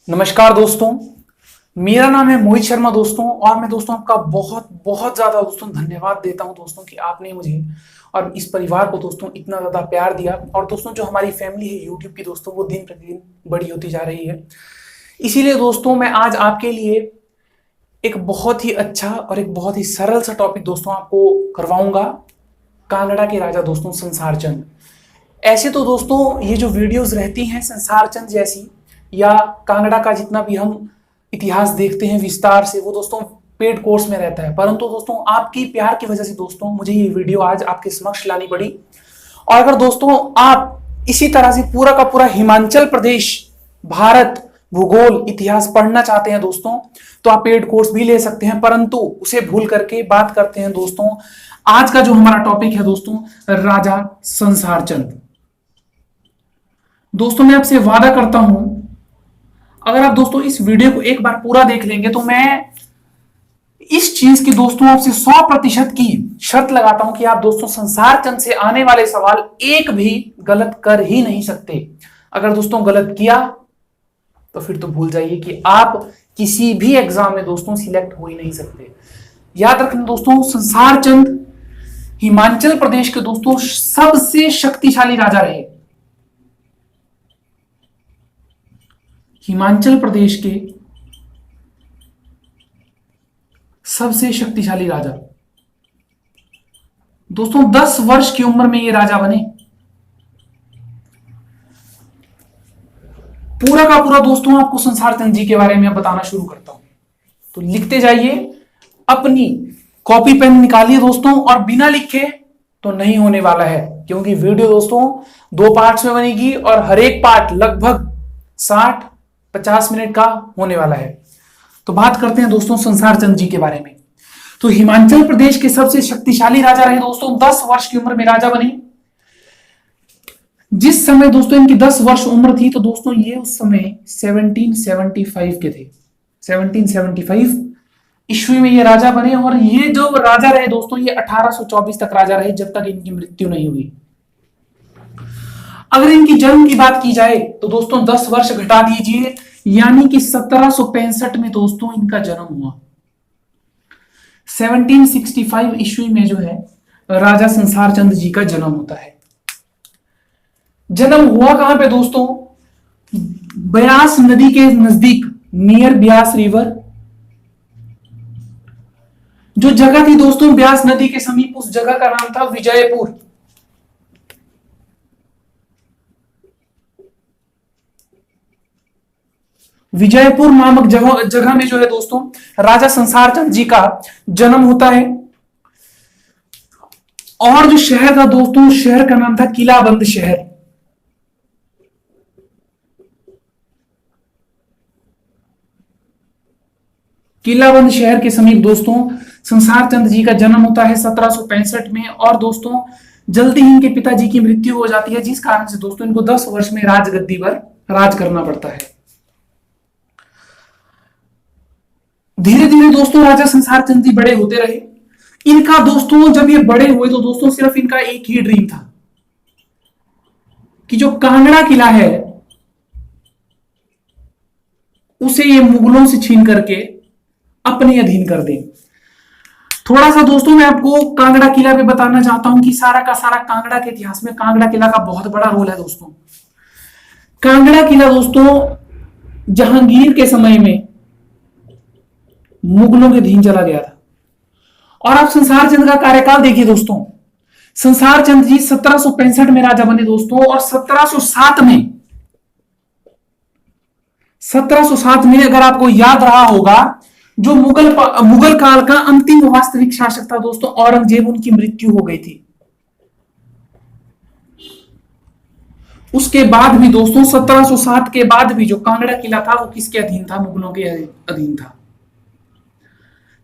नमस्कार दोस्तों, मेरा नाम है मोहित शर्मा दोस्तों। और मैं दोस्तों आपका बहुत बहुत ज्यादा दोस्तों धन्यवाद देता हूं दोस्तों कि आपने मुझे और इस परिवार को दोस्तों इतना ज्यादा प्यार दिया। और दोस्तों जो हमारी फैमिली है यूट्यूब की दोस्तों, वो दिन प्रतिदिन बड़ी होती जा रही है। इसीलिए दोस्तों मैं आज आपके लिए एक बहुत ही अच्छा और एक बहुत ही सरल सा टॉपिक दोस्तों आपको करवाऊंगा। कांगड़ा के राजा दोस्तों संसार चंद। ऐसे तो दोस्तों ये जो वीडियोस रहती हैं संसार चंद जैसी या कांगड़ा का जितना भी हम इतिहास देखते हैं विस्तार से, वो दोस्तों पेड कोर्स में रहता है। परंतु दोस्तों आपकी प्यार की वजह से दोस्तों मुझे ये वीडियो आज आपके समक्ष लानी पड़ी। और अगर दोस्तों आप इसी तरह से पूरा का पूरा हिमाचल प्रदेश, भारत, भूगोल, इतिहास पढ़ना चाहते हैं दोस्तों, तो आप पेड कोर्स भी ले सकते हैं। परंतु उसे भूल करके बात करते हैं दोस्तों आज का जो हमारा टॉपिक है दोस्तों, राजा संसार चंद। दोस्तों मैं आपसे वादा करता हूं, अगर आप दोस्तों इस वीडियो को एक बार पूरा देख लेंगे तो मैं इस चीज की दोस्तों आपसे 100% की शर्त लगाता हूं कि आप दोस्तों संसार चंद से आने वाले सवाल एक भी गलत कर ही नहीं सकते। अगर दोस्तों गलत किया तो फिर तो भूल जाइए कि आप किसी भी एग्जाम में दोस्तों सिलेक्ट हो ही नहीं सकते। याद रखना दोस्तों, संसार चंद हिमाचल प्रदेश के दोस्तों सबसे शक्तिशाली राजा रहे। हिमाचल प्रदेश के सबसे शक्तिशाली राजा दोस्तों 10 वर्ष की उम्र में ये राजा बने। पूरा का पूरा दोस्तों आपको संसार चंद जी के बारे में बताना शुरू करता हूं, तो लिखते जाइए, अपनी कॉपी पेन निकालिए दोस्तों। और बिना लिखे तो नहीं होने वाला है, क्योंकि वीडियो दोस्तों 2 पार्ट्स में बनेगी और हर एक पार्ट लगभग 60-50 मिनट का होने वाला है। तो बात करते हैं दोस्तों संसार चंद जी के बारे में। तो हिमाचल प्रदेश के सबसे शक्तिशाली राजा रहे दोस्तों, 10 वर्ष की उम्र में राजा बने। जिस समय दोस्तों इनकी 10 वर्ष उम्र थी तो दोस्तों ये उस समय 1775 के थे। 1775 ईस्वी में ये राजा बने। और ये जो राजा रहे दोस्तों, ये 1824 तक राजा रहे, जब तक इनकी मृत्यु नहीं हुई। अगर इनकी जन्म की बात की जाए तो दोस्तों 10 वर्ष घटा दीजिए, यानी कि 1765 में दोस्तों इनका जन्म हुआ। 1765 ईस्वी में जो है राजा संसार चंद जी का जन्म होता है। जन्म हुआ कहां पे दोस्तों? ब्यास नदी के नजदीक, नियर ब्यास रिवर। जो जगह थी दोस्तों ब्यास नदी के समीप, उस जगह का नाम था विजयपुर। विजयपुर नामक जगह में जो है दोस्तों राजा संसार चंद जी का जन्म होता है। और जो शहर था दोस्तों, शहर का नाम था किलाबंद शहर। किलाबंद शहर के समीप दोस्तों संसार चंद जी का जन्म होता है 1765 में। और दोस्तों जल्दी ही इनके पिताजी की मृत्यु हो जाती है, जिस कारण से दोस्तों इनको 10 वर्ष में राजगद्दी पर राज करना पड़ता है। धीरे धीरे दोस्तों राजा संसार चंद जी बड़े होते रहे। इनका दोस्तों जब ये बड़े हुए तो दोस्तों सिर्फ इनका एक ही ड्रीम था कि जो कांगड़ा किला है उसे ये मुगलों से छीन करके अपने अधीन कर दें। थोड़ा सा दोस्तों मैं आपको कांगड़ा किला पे बताना चाहता हूं कि सारा का सारा कांगड़ा के इतिहास में कांगड़ा किला का बहुत बड़ा रोल है दोस्तों। कांगड़ा किला दोस्तों जहांगीर के समय में मुगलों के अधीन चला गया था। और आप संसार चंद का कार्यकाल देखिए दोस्तों, संसार चंद जी 1765 में राजा बने दोस्तों। और 1707 में अगर आपको याद रहा होगा, जो मुगल काल का अंतिम वास्तविक शासक था दोस्तों औरंगजेब, उनकी मृत्यु हो गई थी। उसके बाद भी दोस्तों 1707 के बाद भी जो कांगड़ा किला था वो किसके अधीन था? मुगलों के अधीन था।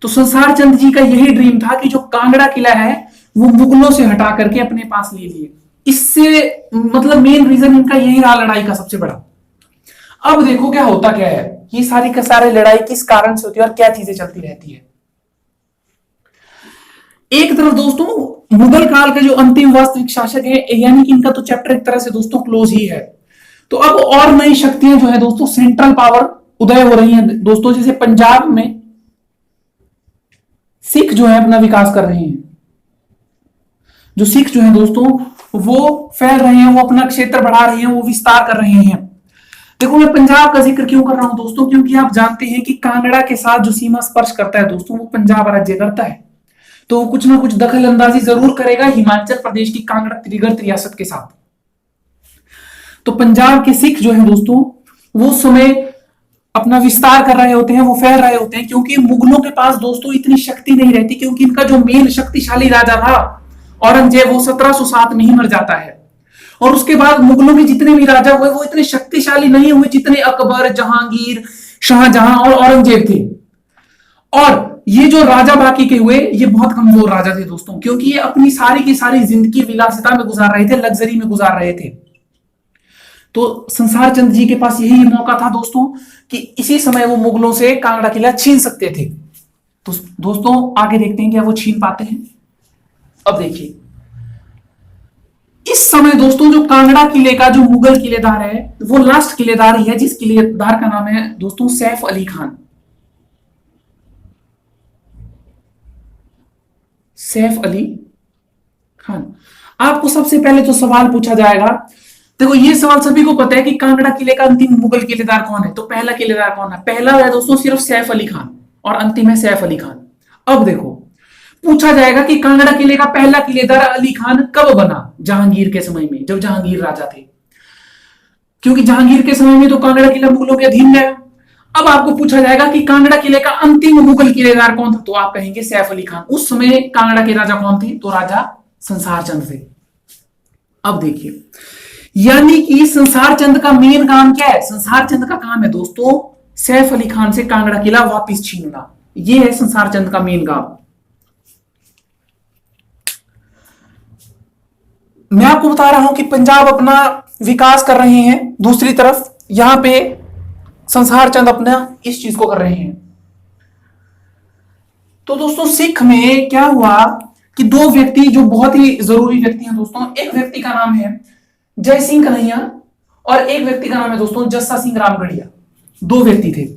तो संसार चंद जी का यही ड्रीम था कि जो कांगड़ा किला है वो मुगलों से हटा करके अपने पास ले लिए। इससे मतलब मेन रीजन इनका यही रहा लड़ाई का सबसे बड़ा। अब देखो क्या होता क्या है, ये सारी का सारी लड़ाई किस कारण से होती है और क्या चीजें चलती रहती है। एक तरफ दोस्तों मुगल काल के जो अंतिम वास्तविक शासक है, यानी कि इनका तो चैप्टर एक तरह से दोस्तों क्लोज ही है। तो अब और नई शक्तियां जो है दोस्तों सेंट्रल पावर उदय हो रही हैं दोस्तों। जैसे पंजाब में सिख जो है अपना विकास कर रहे हैं, जो सिख जो है दोस्तों वो फैल रहे हैं, वो अपना क्षेत्र बढ़ा रहे हैं, वो विस्तार कर रहे हैं। देखो मैं पंजाब का जिक्र क्यों कर रहा हूं दोस्तों, क्योंकि आप जानते हैं कि कांगड़ा के साथ जो सीमा स्पर्श करता है दोस्तों वो पंजाब राज्य करता है, तो वो कुछ ना कुछ दखल अंदाजी जरूर करेगा हिमाचल प्रदेश की कांगड़ा त्रिगर्त रियासत के साथ। तो पंजाब के सिख जो है दोस्तों वो समय अपना विस्तार कर रहे होते हैं, वो फैल रहे होते हैं, क्योंकि मुगलों के पास दोस्तों इतनी शक्ति नहीं रहती, क्योंकि इनका जो मेन शक्तिशाली राजा था औरंगजेब वो 1707 में ही मर जाता है। और उसके बाद मुगलों के जितने भी राजा हुए वो इतने शक्तिशाली नहीं हुए जितने अकबर, जहांगीर, शाहजहां और औरंगजेब थे। और ये जो राजा बाकी के हुए ये बहुत कमजोर राजा थे दोस्तों, क्योंकि ये अपनी सारी की सारी जिंदगी विलासिता में गुजार रहे थे, लग्जरी में गुजार रहे थे। तो संसार चंद जी के पास यही मौका था दोस्तों कि इसी समय वो मुगलों से कांगड़ा किला छीन सकते थे। तो दोस्तों आगे देखते हैं क्या वो छीन पाते हैं। अब देखिए इस समय दोस्तों जो कांगड़ा किले का जो मुगल किलेदार है वो लास्ट किलेदार ही है, जिस किलेदार का नाम है दोस्तों सैफ अली खान। सैफ अली खान। आपको सबसे पहले तो सवाल पूछा जाएगा, देखो ये सवाल सभी को पता है कि कांगड़ा किले का अंतिम मुगल किलेदार कौन है। तो पहला किलेदार कौन है? पहला है दोस्तों सिर्फ सैफ अली खान और अंतिम है सैफ अली खान। अब देखो पूछा जाएगा कि कांगड़ा किले का पहला किलेदार अली खान कब बना? जहांगीर के समय में, जब जहांगीर राजा थे, क्योंकि जहांगीर के समय में तो कांगड़ा किला मुगलों के अधीन रहा। अब आपको पूछा जाएगा कि कांगड़ा किले का अंतिम मुगल किलेदार कौन था? तो आप कहेंगे सैफ अली खान। उस समय कांगड़ा के राजा कौन थे? तो राजा संसार चंद थे। अब देखिए यानी कि संसार चंद का मेन काम क्या है? संसार चंद का काम है दोस्तों सैफ अली खान से कांगड़ा किला वापस छीनना। यह है संसार चंद का मेन काम। मैं आपको बता रहा हूं कि पंजाब अपना विकास कर रहे हैं, दूसरी तरफ यहां पे संसार चंद अपना इस चीज को कर रहे हैं। तो दोस्तों सिख में क्या हुआ कि दो व्यक्ति जो बहुत ही जरूरी व्यक्ति हैं दोस्तों, एक व्यक्ति का नाम है जय सिंह कन्हैया और एक व्यक्ति का नाम है दोस्तों जस्सा सिंह रामगढ़िया। दो व्यक्ति थे।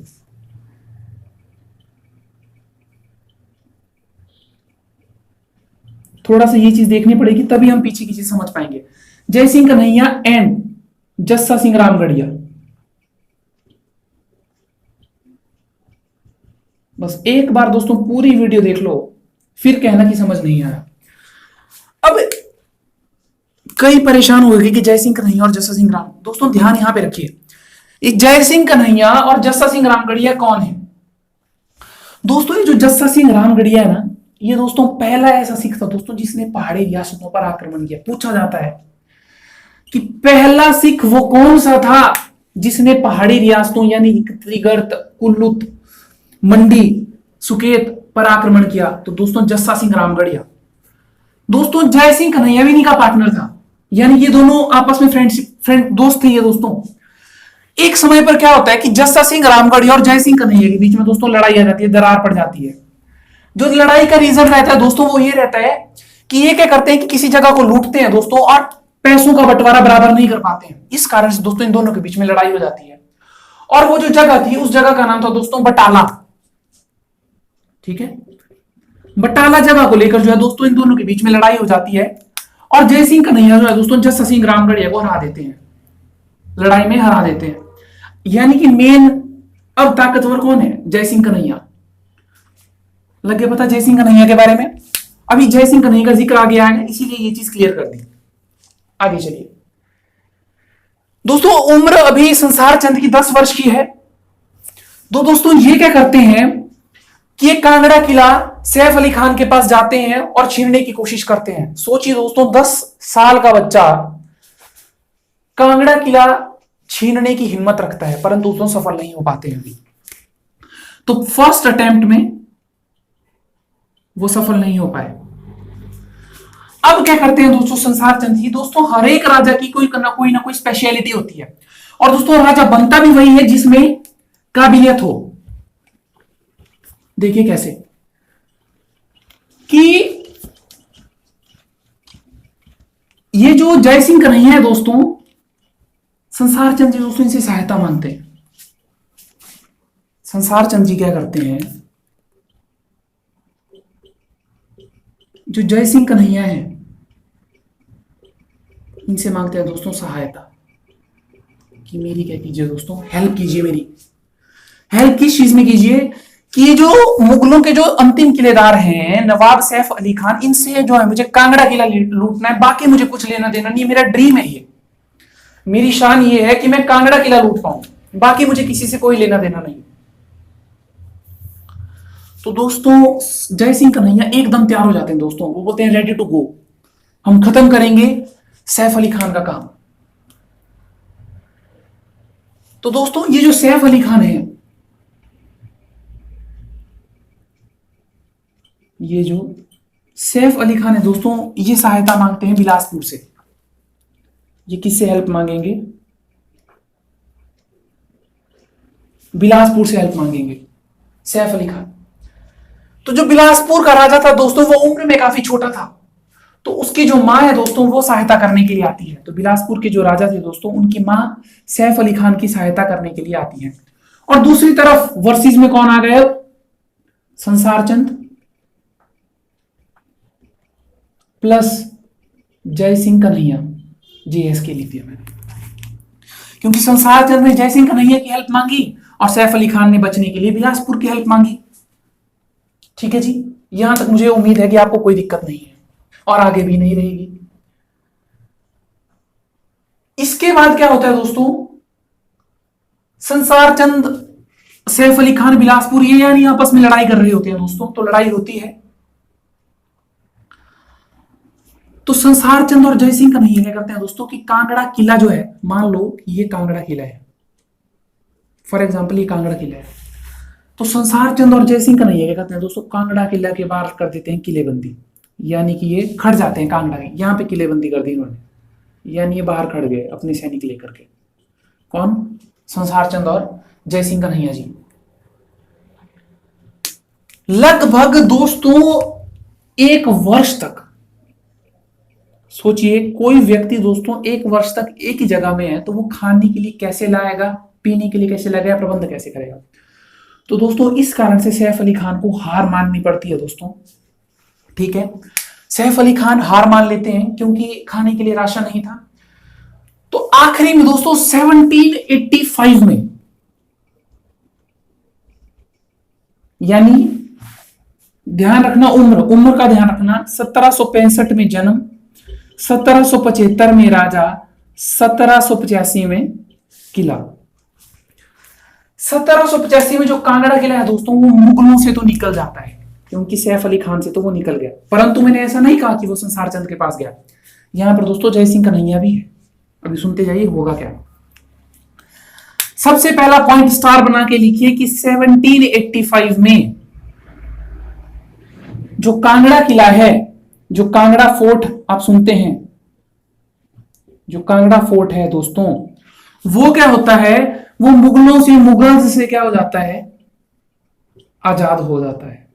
थोड़ा सा ये चीज देखनी पड़ेगी तभी हम पीछे की चीज समझ पाएंगे। जय सिंह कन्हैया एंड जस्सा सिंह रामगढ़िया। बस एक बार दोस्तों पूरी वीडियो देख लो फिर कहना कि समझ नहीं आया। अब कई परेशान होगी कि जय सिंह कन्हैया और जस्सा सिंह राम, दोस्तों ध्यान यहां पे रखिए, ये जय सिंह कन्हैया और जस्सा सिंह रामगढ़िया कौन है? दोस्तों ये जो जस्सा सिंह रामगढ़िया है ना, ये दोस्तों पहला ऐसा सिख था दोस्तों जिसने पहाड़ी रियासतों पर आक्रमण किया। पूछा जाता है कि पहला सिख वो कौन सा था जिसने पहाड़ी रियासतों यानी त्रिगर्त, कुल्लू, मंडी, सुकेत पर आक्रमण किया? तो दोस्तों जस्सा सिंह रामगढ़िया। दोस्तों जय सिंह कन्हैया भी इन्हीं का पार्टनर था, यानी ये दोनों आपस में फ्रेंड दोस्त थे ये दोस्तों। एक समय पर क्या होता है कि जस्सा सिंह रामगढ़िया और जय सिंह कन्हैया के बीच में दोस्तों लड़ाई आ जाती है, दरार पड़ जाती है। जो लड़ाई का रीजन रहता है दोस्तों वो ये रहता है कि ये क्या करते हैं कि किसी जगह को लूटते हैं दोस्तों और पैसों का बंटवारा बराबर नहीं कर पाते हैं। इस कारण से दोस्तों इन दोनों के बीच में लड़ाई हो जाती है। और वो जो जगह थी उस जगह का नाम था दोस्तों बटाला। ठीक है, बटाला जगह को लेकर जो है दोस्तों इन दोनों के बीच में लड़ाई हो जाती है और जय सिंह कन्हैया जो है दोस्तों जस्सा सिंह रामगढ़िया को हरा देते हैं, लड़ाई में हरा देते हैं। यानी कि मेन अब ताकतवर कौन है? जय सिंह कन्हैया। लगे पता जय सिंह कन्हैया के बारे में? अभी जय सिंह कन्हैया का जिक्र आगे आएगा इसीलिए ये चीज क्लियर कर दी। आगे चलिए दोस्तों, उम्र अभी संसार चंद की 10 वर्ष की है। तो दोस्तों ये क्या करते हैं कि ये कांगड़ा किला सैफ अली खान के पास जाते हैं और छीनने की कोशिश करते हैं। सोचिए दोस्तों 10 साल का बच्चा कांगड़ा किला छीनने की हिम्मत रखता है, परंतु दोस्तों सफल नहीं हो पाते हैं। तो फर्स्ट अटेम्प्ट में वो सफल नहीं हो पाए। अब क्या करते हैं दोस्तों संसार चंद जी? दोस्तों हर एक राजा की कोई ना कोई स्पेशलिटी होती है और दोस्तों राजा बनता भी वही है जिसमें काबिलियत हो। देखिए कैसे कि ये जो जय सिंह कन्हैया है दोस्तों, संसार चंद जी दोस्तों इनसे सहायता मांगते हैं। संसार चंद जी क्या करते हैं, जो जय सिंह कन्हैया है इनसे मांगते हैं दोस्तों सहायता कि मेरी क्या कीजिए दोस्तों, हेल्प कीजिए, मेरी हेल्प किस चीज में कीजिए कि ये जो मुगलों के जो अंतिम किलेदार हैं नवाब सैफ अली खान, इनसे जो है मुझे कांगड़ा किला लूटना है, बाकी मुझे कुछ लेना देना नहीं, मेरा ड्रीम है ये, मेरी शान ये है कि मैं कांगड़ा किला लूट पाऊं, बाकी मुझे किसी से कोई लेना देना नहीं। तो दोस्तों जय सिंह कन्हैया एकदम तैयार हो जाते हैं दोस्तों, वो बोलते हैं रेडी टू गो, हम खत्म करेंगे सैफ अली खान का काम। तो दोस्तों ये जो सैफ अली खान है, ये जो सैफ अली खान है दोस्तों, ये सहायता मांगते हैं बिलासपुर से। ये किससे हेल्प मांगेंगे, बिलासपुर से हेल्प मांगेंगे सैफ अली खान। तो जो बिलासपुर का राजा था दोस्तों वो उम्र में काफी छोटा था, तो उसकी जो माँ है दोस्तों वो सहायता करने के लिए आती है। तो बिलासपुर के जो राजा थे दोस्तों उनकी माँ सैफ अली खान की सहायता करने के लिए आती है। और दूसरी तरफ वर्सेस में कौन आ गए, संसार चंद प्लस जय सिंह कन्हैया, JSK लिख दिया मैंने, क्योंकि संसार चंद ने जय सिंह कन्हैया की हेल्प मांगी और सैफ अली खान ने बचने के लिए बिलासपुर की हेल्प मांगी। ठीक है जी, यहां तक मुझे उम्मीद है कि आपको कोई दिक्कत नहीं है और आगे भी नहीं रहेगी। इसके बाद क्या होता है दोस्तों, संसार चंद सैफ अली खान बिलासपुर ये यानी आपस में लड़ाई कर रहे होते हैं दोस्तों। तो लड़ाई होती है तो संसार चंद और जय सिंह कन्हैया क्या करते हैं दोस्तों कि कांगड़ा किला जो है, मान लो ये कांगड़ा किला है, फॉर एग्जाम्पल ये कांगड़ा किला है, तो संसार चंद और जय सिंह कन्हैया क्या करते हैं दोस्तों, कांगड़ा किला के बाहर कर देते हैं किलेबंदी, यानी कि ये खड़ जाते हैं कांगड़ा की, यहां पे किलेबंदी कर दी इन्होंने, यानी ये बाहर खड़ गए अपने सैनिक लेकर के। कौन, संसार चंद और जय सिंह कन्हैया जी। लगभग दोस्तों 1 वर्ष तक, सोचिए कोई व्यक्ति दोस्तों 1 वर्ष तक एक ही जगह में है तो वो खाने के लिए कैसे लाएगा, पीने के लिए कैसे लाएगा, प्रबंध कैसे करेगा। तो दोस्तों इस कारण से सैफ अली खान को हार माननी पड़ती है दोस्तों। ठीक है, सैफ अली खान हार मान लेते हैं क्योंकि खाने के लिए राशन नहीं था। तो आखिरी में दोस्तों 1785 में, यानी ध्यान रखना उम्र का ध्यान रखना, 1765 में जन्म, 1775 में राजा, 1785 में किला। 1785 में जो कांगड़ा किला है दोस्तों वो मुगलों से तो निकल जाता है क्योंकि सैफ अली खान से तो वो निकल गया, परंतु मैंने ऐसा नहीं कहा कि वो संसार चंद के पास गया। यहां पर दोस्तों जय सिंह कन्हैया भी है, अभी सुनते जाइए होगा क्या। सबसे पहला पॉइंट स्टार बना के लिखिए कि 1785 में जो कांगड़ा किला है, जो कांगड़ा फोर्ट आप सुनते हैं, जो कांगड़ा फोर्ट है दोस्तों वो क्या होता है, वो मुगलों से क्या हो जाता है, आजाद हो जाता है।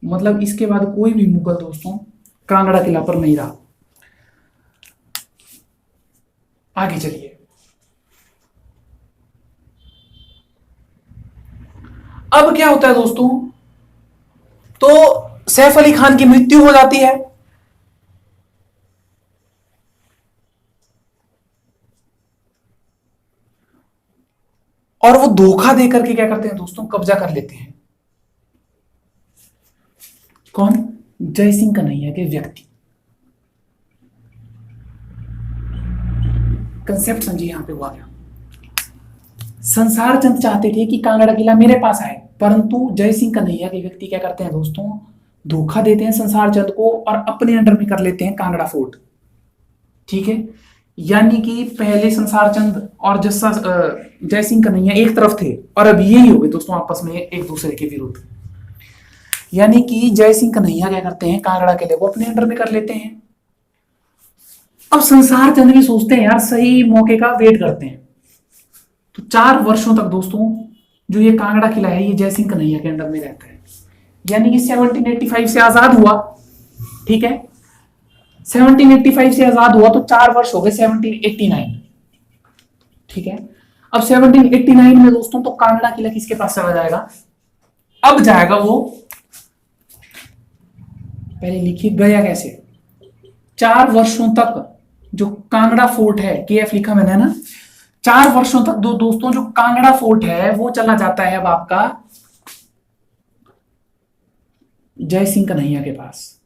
मतलब इसके बाद कोई भी मुगल दोस्तों कांगड़ा किला पर नहीं रहा। आगे चलिए, अब क्या होता है दोस्तों, तो सैफ अली खान की मृत्यु हो जाती है। और वो धोखा देकर के क्या करते हैं दोस्तों, कब्जा कर लेते हैं। कौन, जय सिंह कन्हैया के व्यक्ति। कंसेप्ट समझिए यहां पे हुआ क्या। संसार चंद चाहते थे कि कांगड़ा किला मेरे पास आए, परंतु जय सिंह कन्हैया के व्यक्ति क्या करते हैं दोस्तों, धोखा देते हैं संसार चंद को और अपने अंडर में कर लेते हैं कांगड़ा फोर्ट। ठीक है, यानी कि पहले संसार चंद और जय सिंह कन्हैया एक तरफ थे और अब यही हो गए दोस्तों आपस में एक दूसरे के विरुद्ध। यानी कि जय सिंह कन्हैया क्या करते हैं, कांगड़ा किले को अपने अंडर में कर लेते हैं। अब संसार चंद भी सोचते हैं यार सही मौके का वेट करते हैं। तो 4 वर्षों तक दोस्तों जो ये कांगड़ा किला है ये जय सिंह कन्हैया के अंडर में रहता है। यानी कि 1785 से आजाद हुआ। ठीक है, 1785 से आजाद हुआ तो 4 वर्ष हो गए 1789। ठीक है, अब 1789 में दोस्तों तो कांगड़ा किला किसके पास चला जाएगा? अब जाएगा वो, पहले लिखिए गया कैसे, 4 वर्षों तक जो कांगड़ा फोर्ट है, केएफ लिखा मैंने ना, 4 वर्षों तक दोस्तों जो कांगड़ा फोर्ट है वो चला जाता है अब आपका जय सिंह कन्हैया के पास।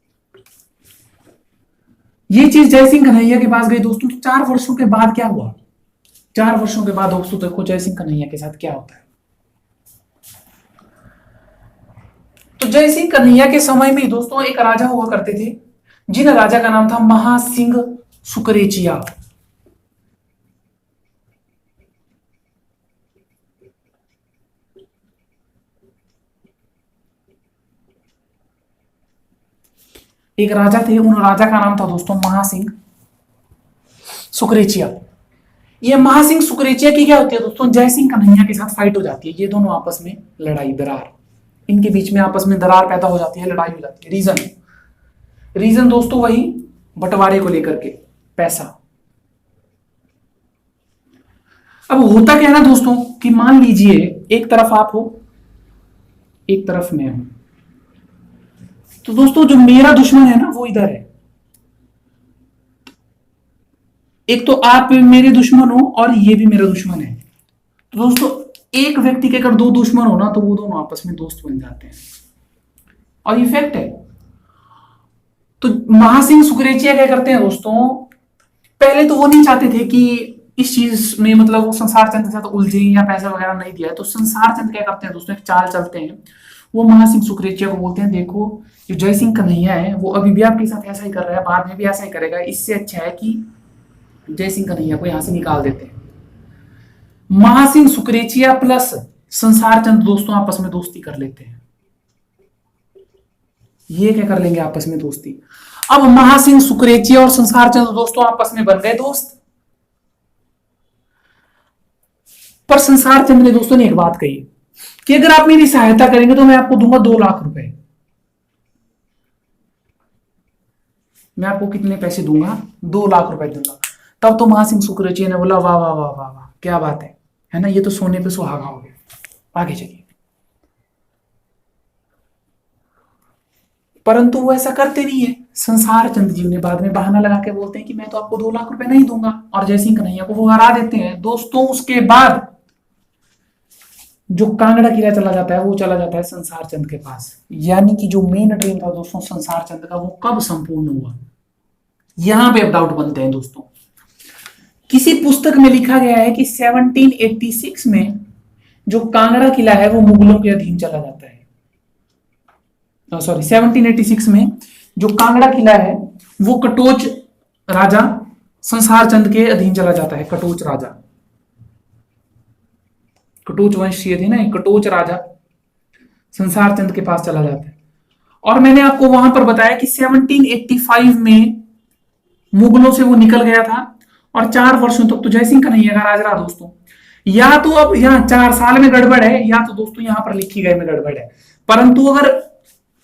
ये चीज जय सिंह कन्हैया के पास गई दोस्तों। तो 4 वर्षों के बाद क्या हुआ? 4 वर्षों के बाद दोस्तों देखो जय सिंह कन्हैया के साथ क्या होता है। तो जय सिंह कन्हैया के समय में दोस्तों एक राजा हुआ करते थे, जिन राजा का नाम था महासिंह सुकरेचिया। एक राजा थे, उन राजा का नाम था दोस्तों महासिंह सुकरेचिया। ये महासिंह सुकरेचिया की क्या होती है दोस्तों, जय सिंह कन्हैया के साथ फाइट हो जाती है। ये दोनों आपस में लड़ाई, दरार, इनके बीच में आपस में दरार पैदा हो जाती है, लड़ाई हो जाती है। रीजन दोस्तों वही बंटवारे को लेकर के, पैसा। अब होता क्या है ना दोस्तों कि मान लीजिए एक तरफ आप हो, एक तरफ मैं हूं, तो दोस्तों जो मेरा दुश्मन है ना वो इधर है। एक तो आप मेरे दुश्मन हो और ये भी मेरा दुश्मन है। तो दोस्तों एक व्यक्ति के अगर 2 दुश्मन हो ना तो वो दोनों आपस में दोस्त बन जाते हैं, और ये फैक्ट है। तो महासिंह सुकरेचिया क्या करते हैं दोस्तों, पहले तो वो नहीं चाहते थे कि इस चीज में मतलब वो संसार चंद के साथ उलझे या पैसा वगैरह नहीं दिया है। तो संसार चंद क्या करते हैं दोस्तों, एक चाल चलते हैं। वो महासिंह सुकरेचिया को बोलते हैं, देखो जो जय सिंह कन्हैया है वो अभी भी आपके साथ ऐसा ही कर रहा है, बाद में भी ऐसा ही करेगा, इससे अच्छा है कि जय सिंह कन्हैया को यहां से निकाल देते हैं। महासिंह सुकरेचिया प्लस संसार चंद दोस्तों आपस में दोस्ती कर लेते हैं। ये क्या कर लेंगे आपस में दोस्ती। अब महासिंह सुकरेचिया और संसार चंद दोस्तों आपस में बन गए दोस्त। पर संसार चंद ने दोस्तों ने एक बात कही कि अगर आप मेरी सहायता करेंगे तो मैं आपको दूंगा 2 लाख रुपए। मैं आपको कितने पैसे दूंगा? 2 लाख रुपए दूंगा। तब तो महासिंह सुकरेचिया ने बोला, वाह वाह वाह वाह वाह, क्या बात है ना, ये तो सोने पे सुहागा हो गया, आगे चलिए। परंतु वो ऐसा करते नहीं है। संसार चंद जी ने बाद में बहाना लगा के बोलते हैं कि मैं तो आपको 2 लाख रुपए नहीं दूंगा, और जय सिंह कन्हैया को वो हरा देते हैं दोस्तों। उसके बाद जो कांगड़ा किला चला जाता है वो चला जाता है संसार चंद के पास। यानी कि जो मेन ड्रीम था दोस्तों संसार चंद का, वो कब संपूर्ण हुआ, यहां पे अब डाउट बनते हैं दोस्तों। किसी पुस्तक में लिखा गया है कि 1786 में जो कांगड़ा किला है वो मुगलों के अधीन चला जाता है। 1786 में जो कांगड़ा किला है वो कटोच राजा संसार चंद के अधीन चला जाता है। कटोच राजा, कटोच वंशीय थे ना, कटोच राजा संसार चंद के पास चला जाता है। और मैंने आपको वहां पर बताया कि 1785 में मुगलों से वो निकल गया था, और 4 वर्षों तक तो जय सिंह कन्हैया का राज रहा दोस्तों। या तो अब यहाँ 4 साल में गड़बड़ है, या तो दोस्तों यहां पर लिखी गई में गड़बड़ है। परंतु अगर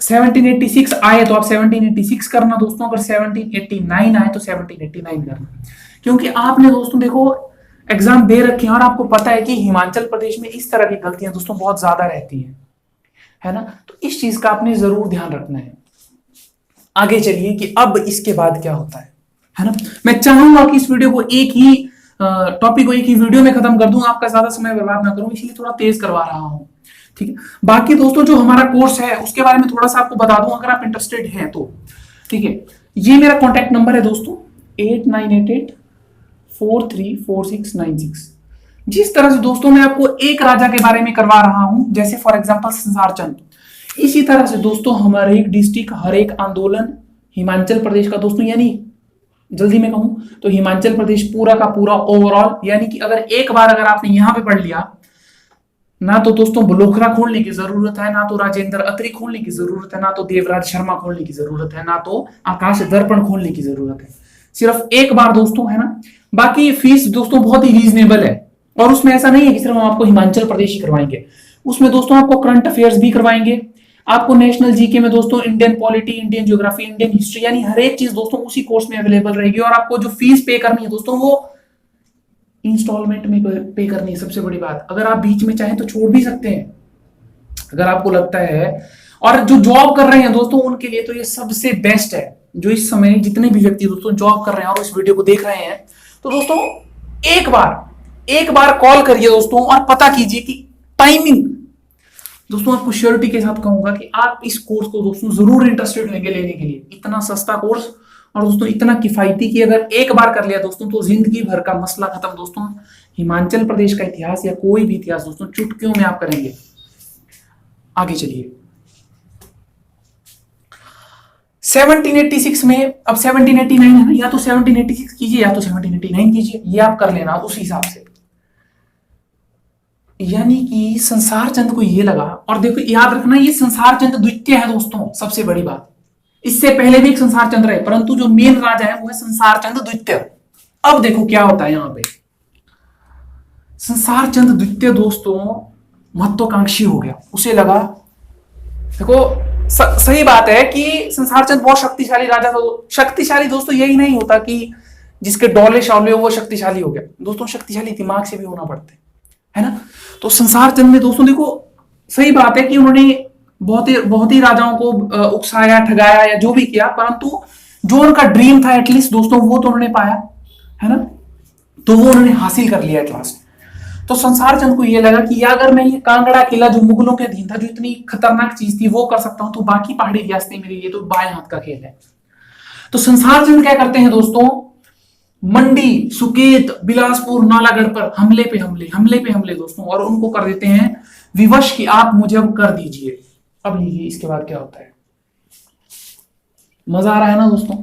1786 आए तो आप 1786 करना दोस्तों, अगर 1789 आए तो 1789 करना, क्योंकि आपने दोस्तों देखो एग्जाम दे रखे हैं और आपको पता है कि हिमाचल प्रदेश में इस तरह की गलतियां दोस्तों बहुत ज्यादा रहती हैं, है ना। तो इस चीज का आपने जरूर ध्यान रखना है। आगे चलिए कि अब इसके बाद क्या होता है ना। मैं चाहूंगा कि इस वीडियो को एक ही टॉपिक को एक ही वीडियो में खत्म कर दूं, आपका ज्यादा समय बर्बाद ना करूं, इसलिए थोड़ा तेज करवा रहा हूं, ठीक है। बाकी दोस्तों जो हमारा कोर्स है उसके बारे में थोड़ा सा आपको बता दूं अगर आप इंटरेस्टेड हैं तो, ठीक है। ये मेरा कॉन्टैक्ट नंबर है दोस्तों 8988434696। जिस तरह से दोस्तों मैं आपको एक राजा के बारे में करवा रहा हूं, जैसे फॉर एग्जांपल संसार चंद, इसी तरह से दोस्तों हमारे एक डिस्ट्रिक्ट, हर एक आंदोलन हिमाचल प्रदेश का दोस्तों, यानी जल्दी में कहूं तो हिमाचल प्रदेश पूरा का पूरा ओवरऑल, यानी कि अगर एक बार अगर आपने यहां पे पढ़ लिया ना, तो दोस्तों बलोखरा खोलने की जरूरत है, ना तो राजेंद्र अत्री खोलने की जरूरत है, ना तो देवराज शर्मा खोलने की जरूरत है, ना तो आकाश दर्पण खोलने की जरूरत है। सिर्फ एक बार दोस्तों, है ना। बाकी फीस दोस्तों बहुत ही रीजनेबल है, और उसमें ऐसा नहीं है कि सिर्फ हम आपको हिमाचल प्रदेश ही करवाएंगे, उसमें दोस्तों आपको करंट अफेयर्स भी करवाएंगे, आपको नेशनल जीके में दोस्तों Indian polity, Indian geography, Indian history, यानी हर एक चीज दोस्तों उसी कोर्स में अवेलेबल रहेगी। और आपको जो फीस पे करनी है दोस्तों वो इंस्टॉलमेंट में पे करनी है। सबसे बड़ी बात, अगर आप बीच में चाहें तो छोड़ भी सकते हैं अगर आपको लगता है। और जो जॉब कर रहे हैं दोस्तों उनके लिए तो ये सबसे बेस्ट है। जो इस समय जितने भी व्यक्ति दोस्तों जॉब कर रहे हैं और इस वीडियो को देख रहे हैं, तो दोस्तों एक बार कॉल करिए दोस्तों और पता कीजिए कि टाइमिंग। दोस्तों आपको श्योरिटी के साथ कहूंगा कि आप इस कोर्स को दोस्तों जरूर इंटरेस्टेड होंगे लेने के लिए। इतना सस्ता कोर्स और दोस्तों इतना किफायती कि अगर एक बार कर लिया दोस्तों तो जिंदगी भर का मसला खत्म दोस्तों। हिमाचल प्रदेश का इतिहास या कोई भी इतिहास दोस्तों चुटकियों में आप करेंगे। आगे चलिए। 1786 में, अब 1789 है ना, या तो 1786 कीजिए या तो 1789 कीजिए, ये आप कर लेना उस हिसाब से। यानी कि संसार चंद को ये लगा, और देखो याद रखना ये संसार चंद द्वितीय है दोस्तों। सबसे बड़ी बात, इससे पहले भी एक संसार चंद रहे, परंतु जो मेन राजा है वो है संसार चंद द्वितीय। अब देखो क्या होता है यहां पे। संसार चंद द्वितीय दोस्तों महत्वाकांक्षी हो गया। उसे लगा, देखो सही बात है कि संसार चंद बहुत शक्तिशाली राजा था। शक्तिशाली दोस्तों यही नहीं होता कि जिसके डोले शौले हो वो शक्तिशाली हो गया दोस्तों, शक्तिशाली दिमाग से भी होना पड़ता है ना। तो संसार चंद में दोस्तों देखो, सही बात है कि उन्होंने बहुत ही राजाओं को उकसाया, ठगाया या जो भी किया, परंतु जो उनका ड्रीम था एटलीस्ट दोस्तों वो तो उन्होंने पाया, है ना। तो वो उन्होंने हासिल कर लिया एटलीस्ट। तो संसार चंद को ये लगा कि अगर मैं ये कांगड़ा किला जो मुगलों के अधीन था, जो इतनी खतरनाक चीज थी, वो कर सकता हूं, तो बाकी पहाड़ी रियासतें मेरे लिए तो बाएं हाथ का खेल है। तो संसार चंद क्या करते हैं दोस्तों, मंडी, सुकेत, बिलासपुर, नालागढ़ पर हमले पे हमले दोस्तों, और उनको कर देते हैं विवश कि आप मुझे अब कर दीजिए। अब लीजिए इसके बाद क्या होता है। मजा आ रहा है ना दोस्तों।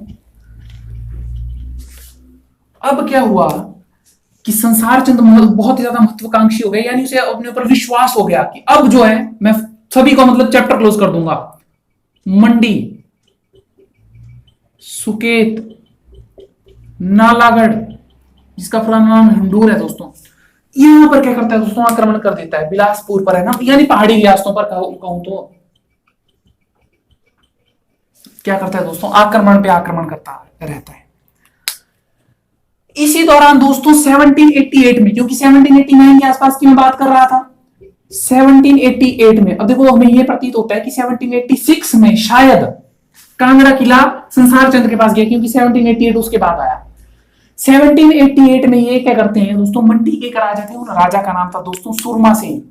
अब क्या हुआ कि संसार चंद बहुत ही ज्यादा महत्वाकांक्षी हो गए, यानी उसे अपने ऊपर विश्वास हो गया कि अब जो है मैं सभी को मतलब चैप्टर क्लोज कर दूंगा। मंडी, सुकेत, नालागढ़, जिसका पुराना नाम हिंडूर है दोस्तों, यहां पर क्या करता है दोस्तों, आक्रमण कर देता है। बिलासपुर पर है ना, यानी पहाड़ी रियासतों पर कहूं तो क्या करता है दोस्तों, आक्रमण पे आक्रमण करता रहता है। इसी दौरान दोस्तों 1788 में, क्योंकि 1789 के आसपास की मैं बात कर रहा था, 1788 में, अब देखो हमें यह प्रतीत होता है कि 1786 में शायद कांगड़ा किला संसार चंद के पास गया, क्योंकि 1788 उसके बाद आया। 1788 में ये क्या करते हैं दोस्तों, मंडी के एक राजा थे, उन राजा का नाम था दोस्तों सुरमा सेन।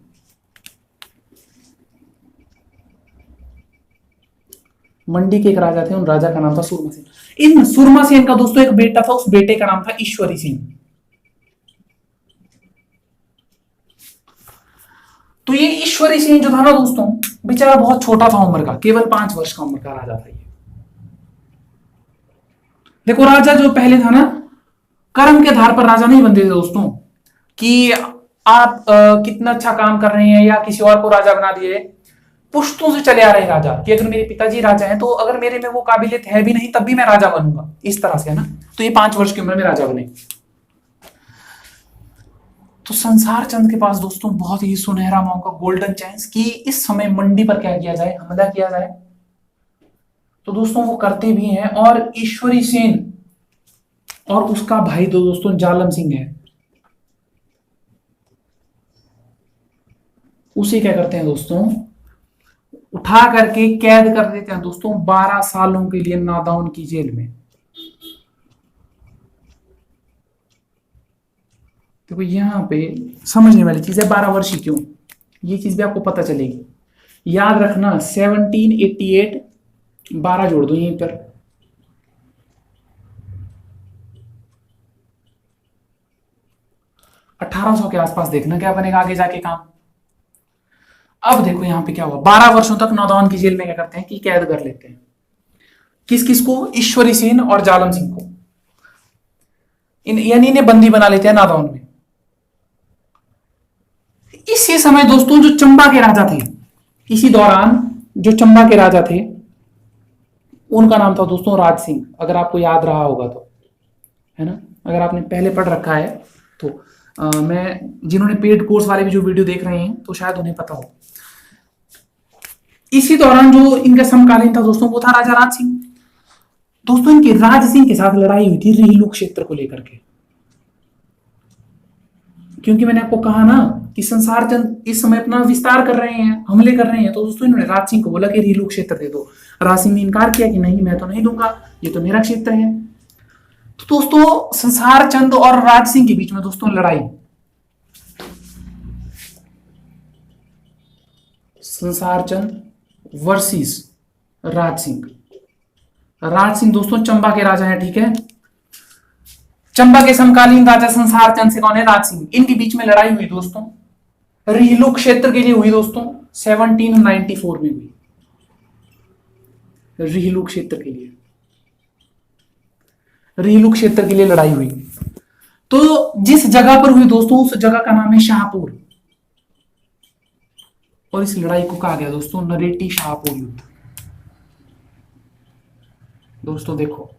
मंडी के एक राजा थे, उन राजा का नाम था सुरमा सेन। इन सुरमा सेन का दोस्तों एक बेटा था, उस बेटे का नाम था ईश्वरी सिंह। तो ये ईश्वरी सिंह जो था ना दोस्तों, बेचारा बहुत छोटा था उम्र का, केवल 5 वर्ष का उम्र का राजा था ये। देखो राजा जो पहले था ना, कर्म के आधार पर राजा नहीं बनते थे दोस्तों, कि आप कितना अच्छा काम कर रहे हैं या किसी और को राजा बना दिए। पुश्तों से चले आ रहे राजा कि अगर मेरे पिताजी राजा हैं तो अगर मेरे में वो काबिलियत है भी नहीं तब भी मैं राजा बनूंगा, इस तरह से, है ना। तो ये 5 वर्ष की उम्र में राजा बने। तो संसार चंद के पास दोस्तों बहुत ही सुनहरा मौका, गोल्डन चांस, कि इस समय मंडी पर क्या किया जाए, हमला किया जाए। तो दोस्तों वो करते भी हैं, और ईश्वरी सेन और उसका भाई दोस्तों जालम सिंह है, उसे क्या करते हैं दोस्तों, उठा करके कैद कर देते हैं दोस्तों 12 सालों के लिए नादौन की जेल में। देखो यहां पे समझने वाली चीज है, 12 वर्ष ही क्यों, ये चीज भी आपको पता चलेगी। याद रखना 1788, 12 जोड़ दो यहीं पर, 1800 के आसपास देखना क्या बनेगा आगे जाके काम। अब देखो यहां पे क्या हुआ, 12 वर्षों तक नादौन की जेल में क्या करते हैं कि कैद कर लेते हैं। किस किस को, ईश्वरी सेन और जालम सिंह को, यानी इन्हें बंदी बना लेते हैं नादौन में। इसी समय दोस्तों जो चंबा के राजा थे, इसी दौरान जो चंबा के राजा थे उनका नाम था दोस्तों राज सिंह, अगर आपको याद रहा होगा तो, है ना। अगर आपने पहले पढ़ रखा है तो मैं, जिन्होंने पेड कोर्स वाले भी जो वीडियो देख रहे हैं तो शायद उन्हें पता हो। इसी दौरान जो इनका समकालीन था दोस्तों वो था राजा राज सिंह। दोस्तों इनके राज सिंह के साथ लड़ाई हुई थी रिहिलू क्षेत्र को लेकर के। क्योंकि मैंने आपको कहा ना कि संसार चंद इस समय अपना विस्तार कर रहे हैं, हमले कर रहे हैं, तो दोस्तों इन्होंने राज सिंह को बोला कि रीलू क्षेत्र दे दो। राज सिंह ने इनकार किया कि नहीं, मैं तो नहीं दूंगा, ये तो मेरा क्षेत्र है। तो दोस्तों संसार चंद और राज सिंह के बीच में दोस्तों लड़ाई, संसार चंद वर्सेस राज सिंह। राज सिंह दोस्तों चंबा के राजा हैं, ठीक है। चंबा के समकालीन राजा संसार चंद से कौन है? राज सिंह। इनके बीच में लड़ाई हुई दोस्तों, रिहलू क्षेत्र के लिए हुई दोस्तों, 1794 में हुई, रिहलू क्षेत्र के लिए, रिहलू क्षेत्र के लिए लड़ाई हुई। तो जिस जगह पर हुई दोस्तों, उस जगह का नाम है शाहपुर, और इस लड़ाई को कहा गया दोस्तों नरेटी शाहपुर युद्ध। दोस्तों देखो,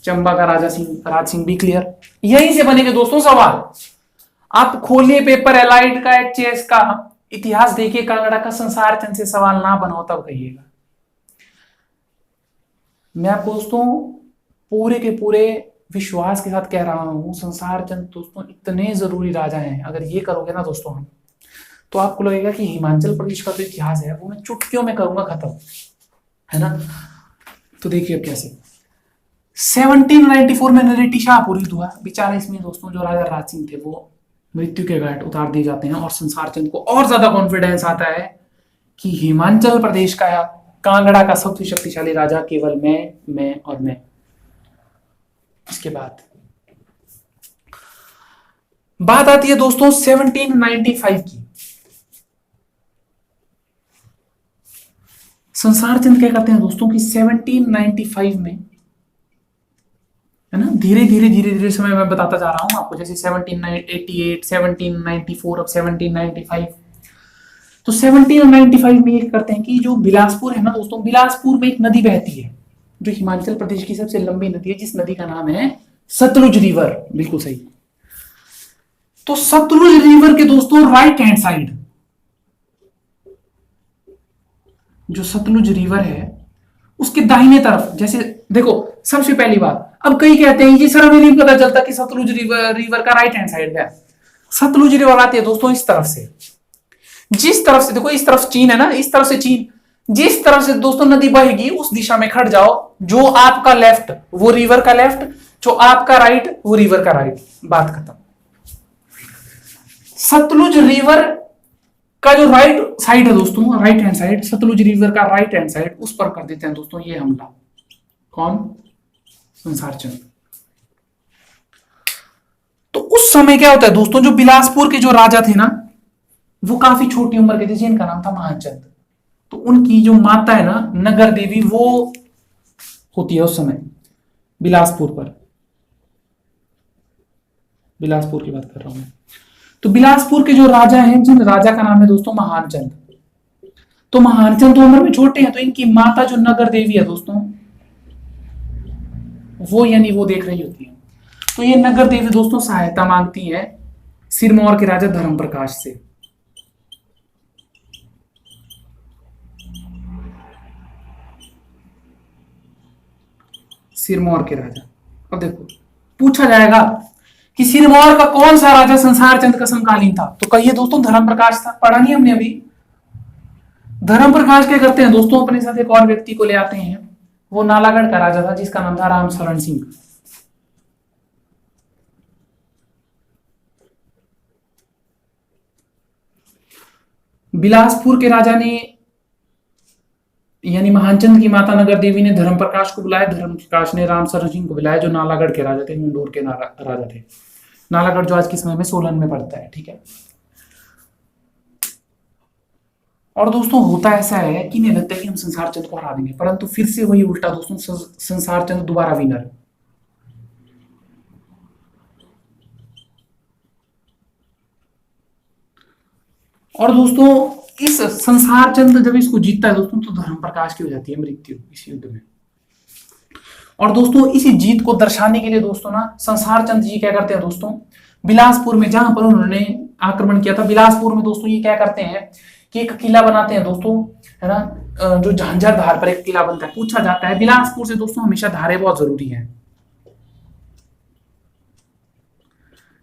चंबा का राजा सिंह, राज सिंह भी क्लियर। यहीं से बनेंगे दोस्तों सवाल। आप खोलिए पेपर एलाइड का, एचएएस का इतिहास देखिए, कांगड़ा का संसार चंद से सवाल ना बनाओ तब कहिएगा। मैं आपको दोस्तों पूरे के पूरे विश्वास के साथ कह रहा हूं, संसार चंद दोस्तों इतने जरूरी राजा हैं। अगर ये करोगे ना दोस्तों हम, तो आपको लगेगा कि हिमाचल प्रदेश का जो इतिहास है वो मैं चुटकियों में करूंगा खत्म, है ना। तो देखिए अब कैसे 1794 में नरेटी शाहपुर युद्ध हुआ। बेचारे इसमें दोस्तों जो राजा राज सिंह थे वो मृत्यु के घाट उतार दिए जाते हैं, और संसार चंद को और ज्यादा कॉन्फिडेंस आता है कि हिमाचल प्रदेश का कांगड़ा का सबसे शक्तिशाली राजा केवल मैं और मैं। इसके बाद बात आती है दोस्तों 1795 की। संसार चंद क्या करते हैं दोस्तों कि 1795 में, है ना, धीरे धीरे समय मैं बताता जा रहा हूं आपको, जैसे 1788, 1794, अब 1795। तो 1795 में ये करते हैं कि जो बिलासपुर है ना दोस्तों, बिलासपुर में एक नदी बहती है जो हिमाचल प्रदेश की सबसे लंबी नदी है, जिस नदी का नाम है सतलुज रिवर। बिल्कुल सही। तो सतलुज रिवर के दोस्तों राइट हैंड साइड, जो सतलुज रिवर है उसके दाहिने तरफ, जैसे देखो सबसे पहली बात, अब कई कहते हैं ये सर हमें नहीं पता चलता कि सतलुज रिवर का राइट हैंड साइड है। सतलुज रिवर आती है दोस्तों इस तरफ से, जिस तरफ से देखो, इस तरफ चीन है ना, इस तरफ से चीन, जिस तरफ से दोस्तों नदी बहेगी उस दिशा में खड़ जाओ। जो आपका लेफ्ट वो रिवर का लेफ्ट, जो आपका राइट वो रिवर का राइट। बात खत्म। सतलुज रिवर का जो राइट साइड है दोस्तों, right hand side, Sutlej river का राइट हैंड साइड, उस पर कर देते हैं दोस्तों ये हमला। कौन? संसार चंद। तो उस समय क्या होता है दोस्तों, जो बिलासपुर के जो राजा थे ना वो काफी छोटी उम्र के थे, जिनका नाम था महाचंद। तो उनकी जो माता है ना नगर देवी, वो होती है उस समय बिलासपुर पर, बिलासपुर की बात कर रहा हूं मैं। तो बिलासपुर के जो राजा हैं, जिन राजा का नाम है दोस्तों महानचंद। तो महानचंद तो उम्र में छोटे हैं, तो इनकी माता जो नगर देवी है दोस्तों, वो यानी वो देख रही होती है। तो ये नगर देवी दोस्तों सहायता मांगती है सिरमौर के राजा धर्म प्रकाश से। सिरमौर के राजा, अब देखो पूछा जाएगा कि सिरमौर का कौन सा राजा संसार चंद का समकालीन था, तो कहिए दोस्तों धर्म प्रकाश था। पढ़ा नहीं हमने अभी? धर्म प्रकाश क्या करते हैं दोस्तों, अपने साथ एक और व्यक्ति को ले आते हैं, वो नालागढ़ का राजा था जिसका नाम था राम शरण सिंह। बिलासपुर के राजा ने यानी महानचंद की माता नगर देवी ने धर्म प्रकाश को बुलाया, धर्म प्रकाश ने राम शरण सिंह को बुलाया, जो नालागढ़ के राजा थे, मुंडूर के राजा थे। नालागढ़ जो आज के समय में सोलन में पड़ता है, ठीक है। और दोस्तों होता ऐसा है कि नहीं लगता है कि हम संसार चंद को हरा देंगे, परंतु फिर से वही उल्टा दोस्तों, संसार चंद दोबारा विनर। और दोस्तों इस संसार चंद जब इसको जीतता है दोस्तों, तो धर्म प्रकाश की हो जाती है मृत्यु इस युद्ध में। और दोस्तों इसी जीत को दर्शाने के लिए दोस्तों ना संसार चंद जी क्या करते हैं दोस्तों, बिलासपुर में जहां पर उन्होंने आक्रमण किया था, बिलासपुर में दोस्तों ये क्या करते हैं कि एक किला बनाते हैं दोस्तों, है ना, जो झांझर धार पर एक किला बनता है। पूछा जाता है बिलासपुर से दोस्तों हमेशा धारे बहुत जरूरी है।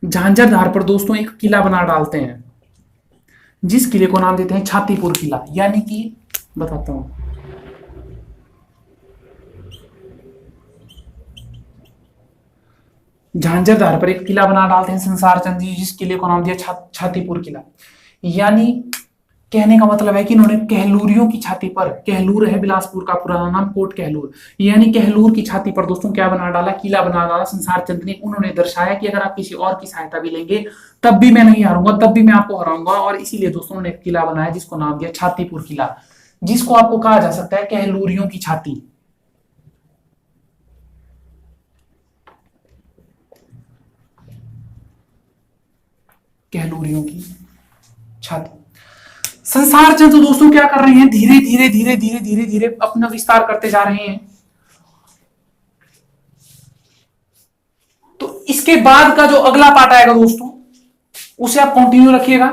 झांझरधार पर दोस्तों एक किला बना डालते हैं, जिस किले को नाम देते हैं छातीपुर किला। यानी कि बताता हूं, झांझरधार पर एक किला बना डालते हैं संसार चंद जी, जिस किले को नाम दिया छातीपुर किला। यानी कहने का मतलब है कि इन्होंने कहलूरियों की छाती पर, कहलूर है बिलासपुर का पुराना नाम, कोट कहलूर, यानी कहलूर की छाती पर दोस्तों क्या बना डाला, किला बना डाला संसार चंद ने। उन्होंने दर्शाया कि अगर आप किसी और की सहायता भी लेंगे तब भी मैं नहीं हारूंगा, तब भी मैं आपको हराऊंगा। और इसीलिए दोस्तों उन्होंने एक किला बनाया जिसको नाम दिया छातीपुर किला, जिसको आपको कहा जा सकता है कहलूरियों की छाती। कहलूरियों की छाती। संसार चंद तो दोस्तों क्या कर रहे हैं, धीरे धीरे धीरे धीरे धीरे धीरे अपना विस्तार करते जा रहे हैं। तो इसके बाद का जो अगला पार्ट आएगा दोस्तों, उसे आप कंटिन्यू रखिएगा।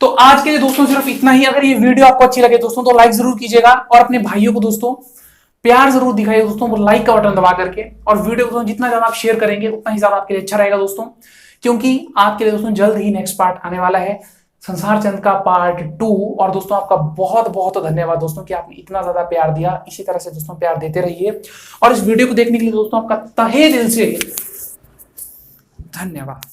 तो आज के लिए दोस्तों सिर्फ इतना ही। अगर ये वीडियो आपको अच्छी लगे दोस्तों तो लाइक जरूर कीजिएगा, और अपने भाइयों को दोस्तों प्यार जरूर दिखाइए दोस्तों, वो लाइक का बटन दबा करके। और वीडियो को जितना ज्यादा आप शेयर करेंगे उतना ही ज्यादा आपके लिए अच्छा रहेगा दोस्तों, क्योंकि आपके लिए दोस्तों जल्द ही नेक्स्ट पार्ट आने वाला है, संसार चंद का पार्ट 2। और दोस्तों आपका बहुत बहुत धन्यवाद दोस्तों कि आपने इतना ज्यादा प्यार दिया। इसी तरह से दोस्तों प्यार देते रहिए, और इस वीडियो को देखने के लिए दोस्तों आपका तहे दिल से धन्यवाद।